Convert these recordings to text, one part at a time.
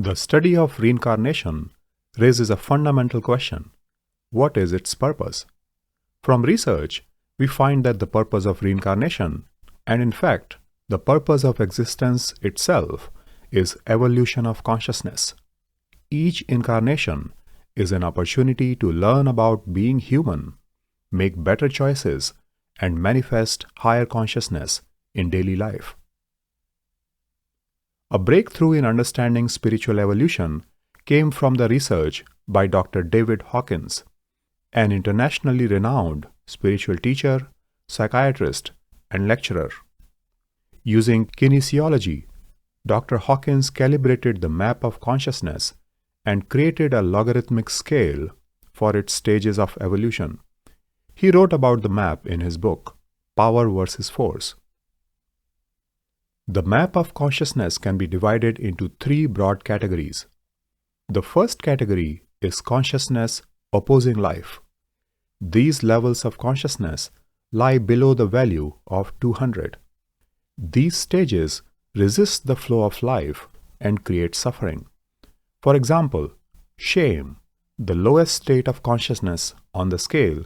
The study of reincarnation raises a fundamental question: what is its purpose? From research, we find that the purpose of reincarnation, and in fact, the purpose of existence itself, is evolution of consciousness. Each incarnation is an opportunity to learn about being human, make better choices, and manifest higher consciousness in daily life. A breakthrough in understanding spiritual evolution came from the research by Dr. David Hawkins, an internationally renowned spiritual teacher, psychiatrist, and lecturer. Using kinesiology, Dr. Hawkins calibrated the map of consciousness and created a logarithmic scale for its stages of evolution. He wrote about the map in his book, Power versus Force. The map of consciousness can be divided into three broad categories. The first category is consciousness opposing life. These levels of consciousness lie below the value of 200. These stages resist the flow of life and create suffering. For example, shame, the lowest state of consciousness on the scale,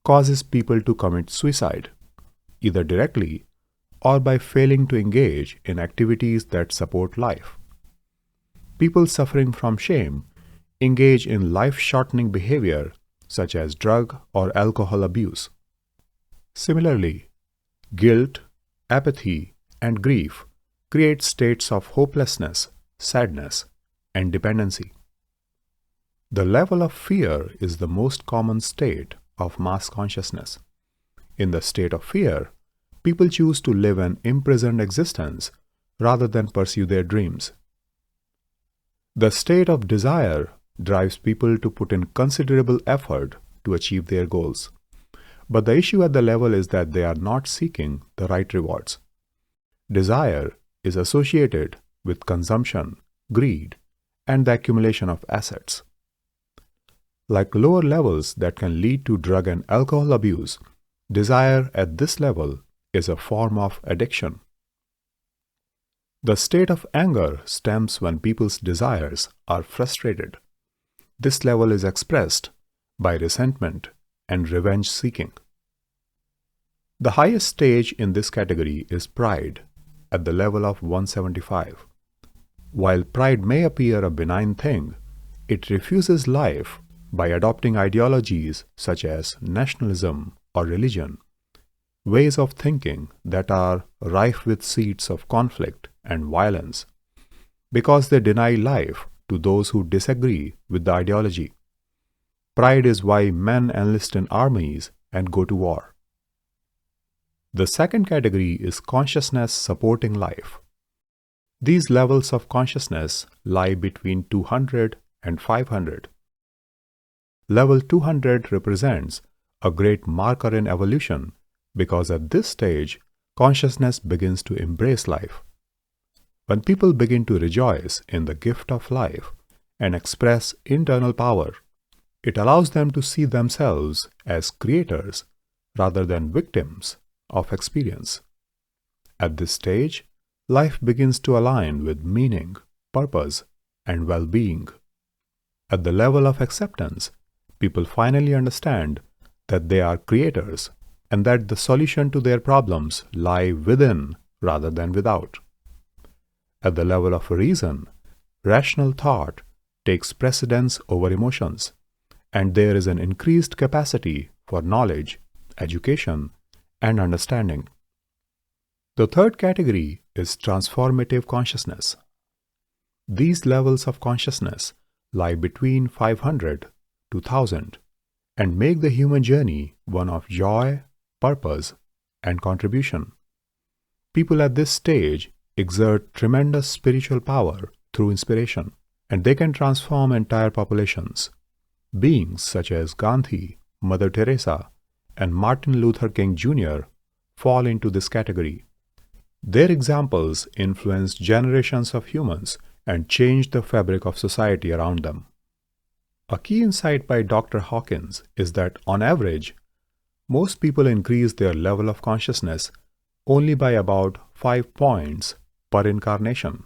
causes people to commit suicide, either directly or by failing to engage in activities that support life. People suffering from shame engage in life-shortening behavior such as drug or alcohol abuse. Similarly, guilt, apathy, and grief create states of hopelessness, sadness, and dependency. The level of fear is the most common state of mass consciousness. In the state of fear, people choose to live an imprisoned existence rather than pursue their dreams. The state of desire drives people to put in considerable effort to achieve their goals. But the issue at the level is that they are not seeking the right rewards. Desire is associated with consumption, greed, and the accumulation of assets. Like lower levels that can lead to drug and alcohol abuse, desire at this level is a form of addiction. The state of anger stems when people's desires are frustrated. This level is expressed by resentment and revenge seeking. The highest stage in this category is pride, at the level of 175. While pride may appear a benign thing, it refuses life by adopting ideologies such as nationalism or religion, ways of thinking that are rife with seeds of conflict and violence, because they deny life to those who disagree with the ideology. Pride is why men enlist in armies and go to war. The second category is consciousness supporting life. These levels of consciousness lie between 200 and 500. Level 200 represents a great marker in evolution because at this stage, consciousness begins to embrace life. When people begin to rejoice in the gift of life and express internal power, it allows them to see themselves as creators rather than victims of experience. At this stage, life begins to align with meaning, purpose, and well-being. At the level of acceptance, people finally understand that they are creators and that the solution to their problems lie within rather than without. At the level of reason, rational thought takes precedence over emotions, and there is an increased capacity for knowledge, education, and understanding. The third category is transformative consciousness. These levels of consciousness lie between 500 to 1000 and make the human journey one of joy, purpose, and contribution. People at this stage exert tremendous spiritual power through inspiration, and they can transform entire populations. Beings such as Gandhi, Mother Teresa, and Martin Luther King Jr. fall into this category. Their examples influenced generations of humans and changed the fabric of society around them. A key insight by Dr. Hawkins is that, on average, most people increase their level of consciousness only by about 5 points per incarnation.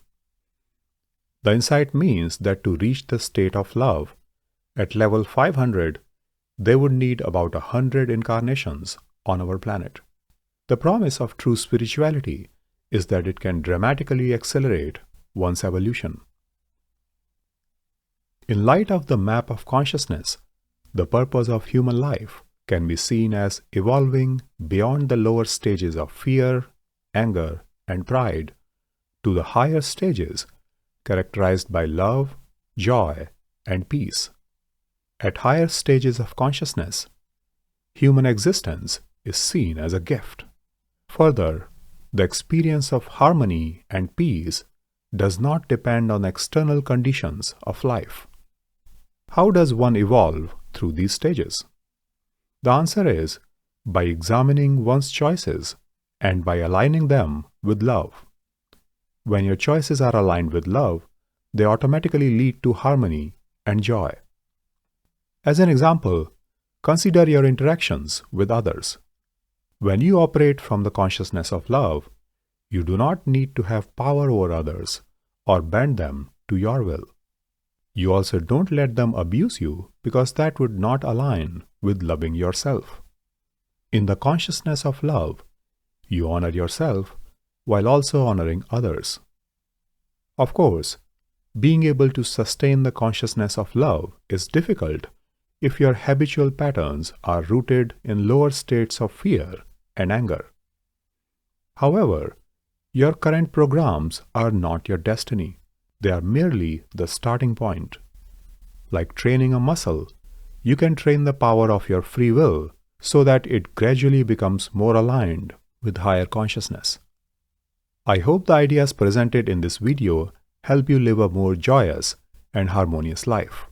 The insight means that to reach the state of love, at level 500, they would need about 100 incarnations on our planet. The promise of true spirituality is that it can dramatically accelerate one's evolution. In light of the map of consciousness, the purpose of human life can be seen as evolving beyond the lower stages of fear, anger, and pride to the higher stages characterized by love, joy, and peace. At higher stages of consciousness, human existence is seen as a gift. Further, the experience of harmony and peace does not depend on external conditions of life. How does one evolve through these stages? The answer is by examining one's choices and by aligning them with love. When your choices are aligned with love, they automatically lead to harmony and joy. As an example, consider your interactions with others. When you operate from the consciousness of love, you do not need to have power over others or bend them to your will. You also don't let them abuse you because that would not align with loving yourself. In the consciousness of love, you honor yourself while also honoring others. Of course, being able to sustain the consciousness of love is difficult if your habitual patterns are rooted in lower states of fear and anger. However, your current programs are not your destiny. They are merely the starting point. Like training a muscle, you can train the power of your free will so that it gradually becomes more aligned with higher consciousness. I hope the ideas presented in this video help you live a more joyous and harmonious life.